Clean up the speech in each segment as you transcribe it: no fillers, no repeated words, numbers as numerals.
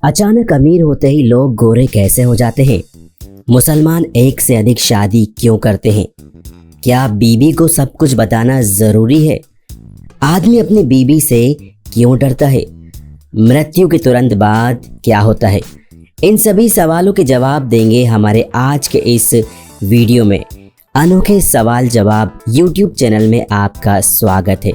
अचानक अमीर होते ही लोग गोरे कैसे हो जाते हैं? मुसलमान एक से अधिक शादी क्यों करते हैं? क्या बीबी को सब कुछ बताना जरूरी है? आदमी अपनी बीबी से क्यों डरता है? मृत्यु के तुरंत बाद क्या होता है? इन सभी सवालों के जवाब देंगे हमारे आज के इस वीडियो में। अनोखे सवाल जवाब YouTube चैनल में आपका स्वागत है।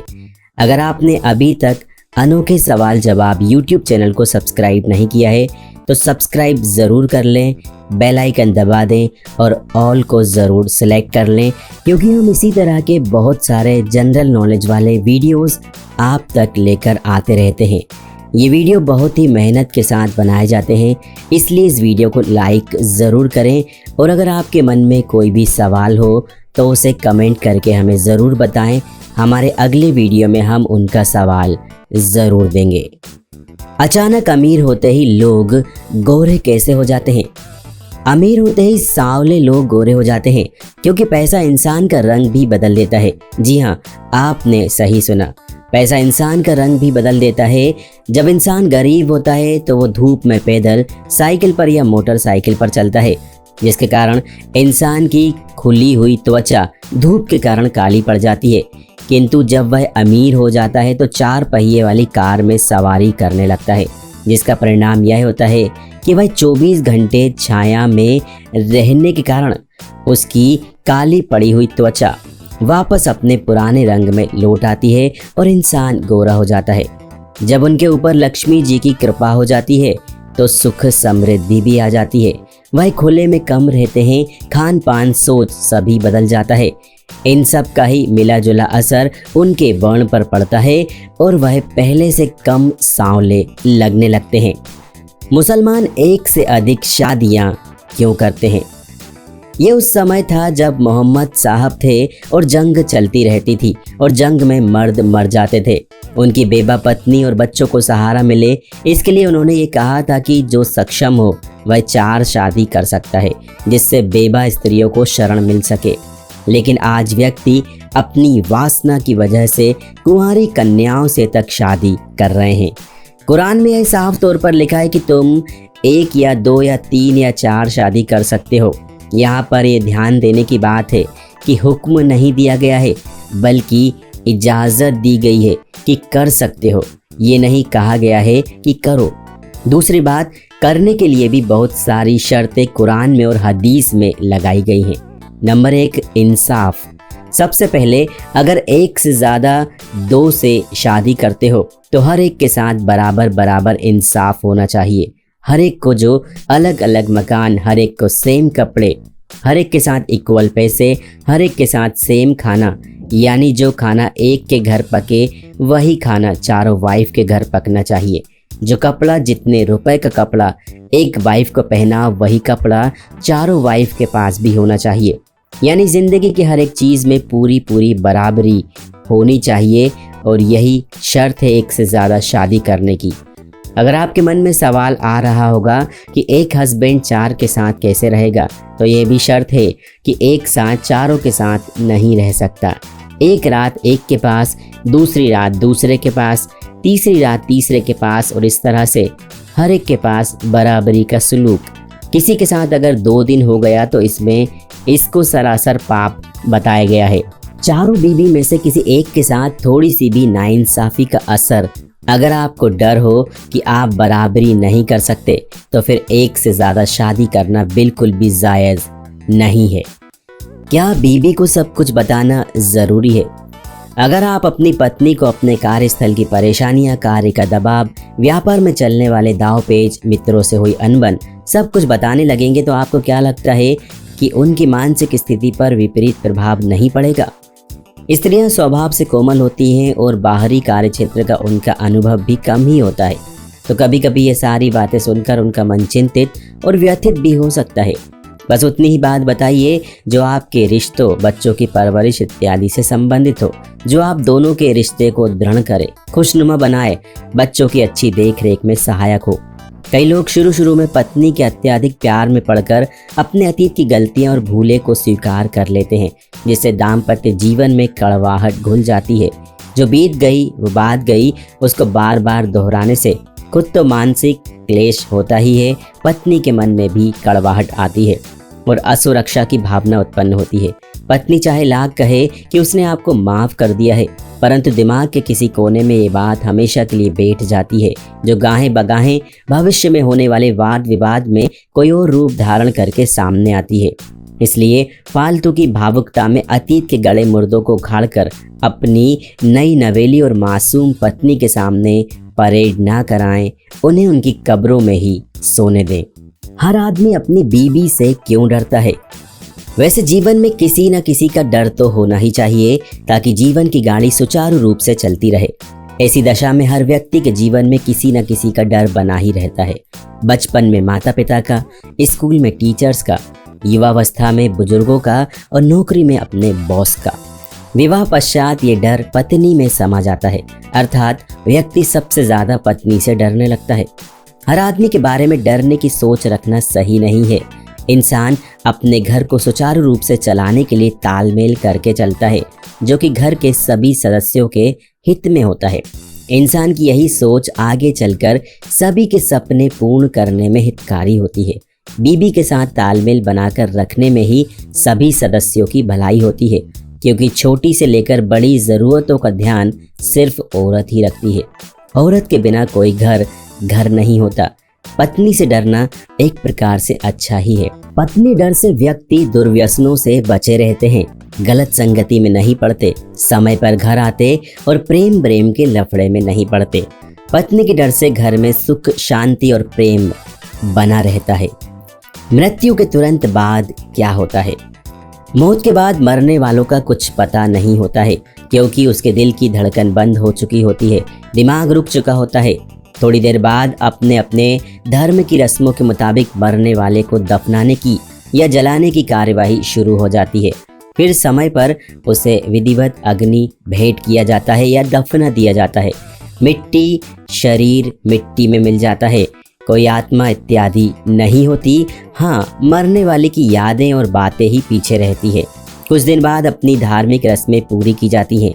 अगर आपने अभी तक अनोखे सवाल जवाब YouTube चैनल को सब्सक्राइब नहीं किया है तो सब्सक्राइब ज़रूर कर लें, बेल आइकन दबा दें और ऑल को ज़रूर सेलेक्ट कर लें, क्योंकि हम इसी तरह के बहुत सारे जनरल नॉलेज वाले वीडियोस आप तक लेकर आते रहते हैं। ये वीडियो बहुत ही मेहनत के साथ बनाए जाते हैं, इसलिए इस वीडियो को लाइक ज़रूर करें और अगर आपके मन में कोई भी सवाल हो तो उसे कमेंट करके हमें ज़रूर बताएं। हमारे अगले वीडियो में हम उनका सवाल ज़रूर देंगे। अचानक अमीर होते ही लोग गोरे कैसे हो जाते हैं? अमीर होते ही सांवले लोग गोरे हो जाते हैं, क्योंकि पैसा इंसान का रंग भी बदल देता है। जी हाँ, आपने सही सुना, पैसा इंसान का रंग भी बदल देता है। जब इंसान गरीब होता है तो वो धूप में पैदल, साइकिल पर या मोटरसाइकिल पर चलता है, जिसके कारण इंसान की खुली हुई त्वचा धूप के कारण काली पड़ जाती है। किंतु जब वह अमीर हो जाता है तो 4 पहिए वाली कार में सवारी करने लगता है, जिसका परिणाम यह होता है कि वह 24 घंटे छाया में रहने के कारण उसकी काली पड़ी हुई त्वचा वापस अपने पुराने रंग में लौट आती है और इंसान गोरा हो जाता है। जब उनके ऊपर लक्ष्मी जी की कृपा हो जाती है तो सुख समृद्धि भी आ जाती है। वह खुले में कम रहते हैं, खान पान सोच सभी बदल जाता है। इन सब का ही मिला जुला असर उनके वर्ण पर पड़ता है और वह पहले से कम सांवले लगने लगते हैं। मुसलमान एक से अधिक शादियां क्यों करते हैं? ये उस समय था जब मोहम्मद साहब थे और जंग चलती रहती थी और जंग में मर्द मर जाते थे। उनकी बेवा पत्नी और बच्चों को सहारा मिले, इसके लिए उन्होंने ये कहा था कि जो सक्षम हो वह 4 शादी कर सकता है, जिससे बेवा स्त्रियों को शरण मिल सके। लेकिन आज व्यक्ति अपनी वासना की वजह से कुंवारी कन्याओं से तक शादी कर रहे हैं। कुरान में यह साफ तौर पर लिखा है कि तुम 1 या 2 या 3 या 4 शादी कर सकते हो। यहाँ पर यह ध्यान देने की बात है कि हुक्म नहीं दिया गया है, बल्कि इजाज़त दी गई है कि कर सकते हो। ये नहीं कहा गया है कि करो। दूसरी बात, करने के लिए भी बहुत सारी शर्तें कुरान में और हदीस में लगाई गई हैं। नंबर 1, इंसाफ। सबसे पहले अगर 1 से ज़्यादा 2 से शादी करते हो तो हर एक के साथ बराबर बराबर इंसाफ होना चाहिए। हर एक को जो अलग अलग मकान, हर एक को सेम कपड़े, हर एक के साथ इक्वल पैसे, हर एक के साथ सेम खाना, यानी जो खाना एक के घर पके वही खाना चारों वाइफ के घर पकना चाहिए। जो कपड़ा, जितने रुपए का कपड़ा एक वाइफ को पहना वही कपड़ा चारों वाइफ के पास भी होना चाहिए। यानी ज़िंदगी की हर एक चीज़ में पूरी बराबरी होनी चाहिए और यही शर्त है 1 से ज़्यादा शादी करने की। अगर आपके मन में सवाल आ रहा होगा कि एक हस्बैंड 4 के साथ कैसे रहेगा, तो यह भी शर्त है कि एक साथ चारों के साथ नहीं रह सकता। एक रात एक के पास, दूसरी रात दूसरे के पास, तीसरी रात तीसरे के पास, और इस तरह से हर एक के पास बराबरी का सलूक। किसी के साथ अगर 2 दिन हो गया तो इसको सरासर पाप बताया गया है। चारों बीवी में से किसी एक के साथ थोड़ी सी भी नाइंसाफ़ी का असर अगर आपको डर हो कि आप बराबरी नहीं कर सकते, तो फिर 1 से ज़्यादा शादी करना बिल्कुल भी जायज़ नहीं है। क्या बीबी को सब कुछ बताना ज़रूरी है? अगर आप अपनी पत्नी को अपने कार्यस्थल की परेशानियां, कार्य का दबाव, व्यापार में चलने वाले दाव पेच, मित्रों से हुई अनबन सब कुछ बताने लगेंगे तो आपको क्या लगता है कि उनकी मानसिक स्थिति पर विपरीत प्रभाव नहीं पड़ेगा? स्त्रियां स्वभाव से कोमल होती हैं और बाहरी कार्य क्षेत्र का उनका अनुभव भी कम ही होता है, तो कभी कभी ये सारी बातें सुनकर उनका मन चिंतित और व्यथित भी हो सकता है। बस उतनी ही बात बताइए जो आपके रिश्तों, बच्चों की परवरिश इत्यादि से संबंधित हो, जो आप दोनों के रिश्ते को दृढ़ करे, खुशनुमा बनाए, बच्चों की अच्छी देख रेख में सहायक हो। कई लोग शुरू में पत्नी के अत्यधिक प्यार में पड़कर अपने अतीत की गलतियां और भूलें को स्वीकार कर लेते हैं, जिससे दाम्पत्य जीवन में कड़वाहट घुल जाती है। जो बीत गई वो बात गई, उसको बार बार दोहराने से खुद तो मानसिक क्लेश होता ही है, पत्नी के मन में भी कड़वाहट आती है और असुरक्षा की भावना उत्पन्न होती है। पत्नी चाहे लाख कहे कि उसने आपको माफ कर दिया है, परंतु दिमाग के किसी कोने में ये बात हमेशा के लिए बैठ जाती है, जो गाहें बगाहें भविष्य में होने वाले वाद विवाद में कोई और रूप धारण करके सामने आती है। इसलिए फालतू की भावुकता में अतीत के गड़े मुर्दों को उखाड़कर अपनी नई नवेली और मासूम पत्नी के सामने परेड ना कराएं, उन्हें उनकी कब्रों में ही सोने दें। हर आदमी अपनी बीवी से क्यों डरता है? वैसे जीवन में किसी न किसी का डर तो होना ही चाहिए, ताकि जीवन की गाड़ी सुचारू रूप से चलती रहे। ऐसी दशा में हर व्यक्ति के जीवन में किसी न किसी का डर बना ही रहता है। बचपन में माता पिता का, स्कूल में टीचर्स का, युवावस्था में बुजुर्गों का और नौकरी में अपने बॉस का। विवाह पश्चात ये डर पत्नी में समा जाता है, अर्थात व्यक्ति सबसे ज्यादा पत्नी से डरने लगता है। हर आदमी के बारे में डरने की सोच रखना सही नहीं है। इंसान अपने घर को सुचारू रूप से चलाने के लिए तालमेल करके चलता है, जो कि घर के सभी सदस्यों के हित में होता है। इंसान की यही सोच आगे चलकर सभी के सपने पूर्ण करने में हितकारी होती है। बीबी के साथ तालमेल बनाकर रखने में ही सभी सदस्यों की भलाई होती है, क्योंकि छोटी से लेकर बड़ी ज़रूरतों का ध्यान सिर्फ औरत ही रखती है। औरत के बिना कोई घर घर नहीं होता। पत्नी से डरना एक प्रकार से अच्छा ही है। पत्नी डर से व्यक्ति दुर्व्यसनों से बचे रहते हैं, गलत संगति में नहीं पड़ते, समय पर घर आते और प्रेम के लफड़े में नहीं पड़ते। पत्नी के डर से घर में सुख, शांति और प्रेम बना रहता है। मृत्यु के तुरंत बाद क्या होता है? मौत के बाद मरने वालों का कुछ पता नहीं होता है, क्योंकि उसके दिल की धड़कन बंद हो चुकी होती है, दिमाग रुक चुका होता है। थोड़ी देर बाद अपने अपने धर्म की रस्मों के मुताबिक मरने वाले को दफनाने की या जलाने की कार्यवाही शुरू हो जाती है। फिर समय पर उसे विधिवत अग्नि भेंट किया जाता है या दफना दिया जाता है। मिट्टी, शरीर मिट्टी में मिल जाता है, कोई आत्मा इत्यादि नहीं होती। हाँ, मरने वाले की यादें और बातें ही पीछे रहती है। कुछ दिन बाद अपनी धार्मिक रस्में पूरी की जाती हैं।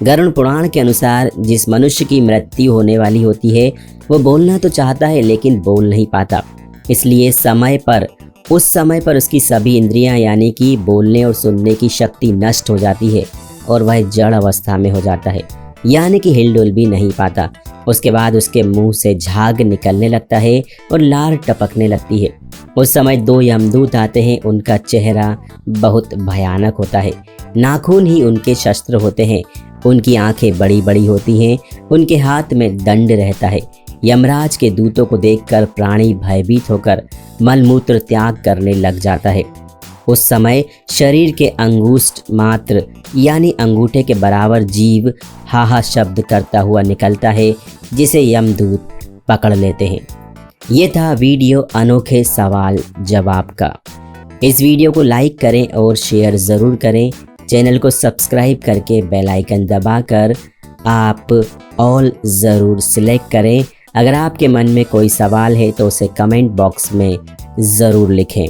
गरुड़ पुराण के अनुसार जिस मनुष्य की मृत्यु होने वाली होती है, वो बोलना तो चाहता है लेकिन बोल नहीं पाता। इसलिए उस समय पर उसकी सभी इंद्रियां यानी कि बोलने और सुनने की शक्ति नष्ट हो जाती है और वह जड़ अवस्था में हो जाता है, यानी कि हिलडुल भी नहीं पाता। उसके बाद उसके मुंह से झाग निकलने लगता है और लार टपकने लगती है। उस समय दो यमदूत आते हैं। उनका चेहरा बहुत भयानक होता है, नाखून ही उनके शस्त्र होते हैं, उनकी आंखें बड़ी बड़ी होती हैं, उनके हाथ में दंड रहता है। यमराज के दूतों को देखकर प्राणी भयभीत होकर मलमूत्र त्याग करने लग जाता है। उस समय शरीर के अंगुष्ठ मात्र यानी अंगूठे के बराबर जीव हाहा शब्द करता हुआ निकलता है, जिसे यमदूत पकड़ लेते हैं। ये था वीडियो अनोखे सवाल जवाब का। इस वीडियो को लाइक करें और शेयर ज़रूर करें। चैनल को सब्सक्राइब करके बेल आइकन दबाकर आप ऑल ज़रूर सिलेक्ट करें। अगर आपके मन में कोई सवाल है तो उसे कमेंट बॉक्स में ज़रूर लिखें।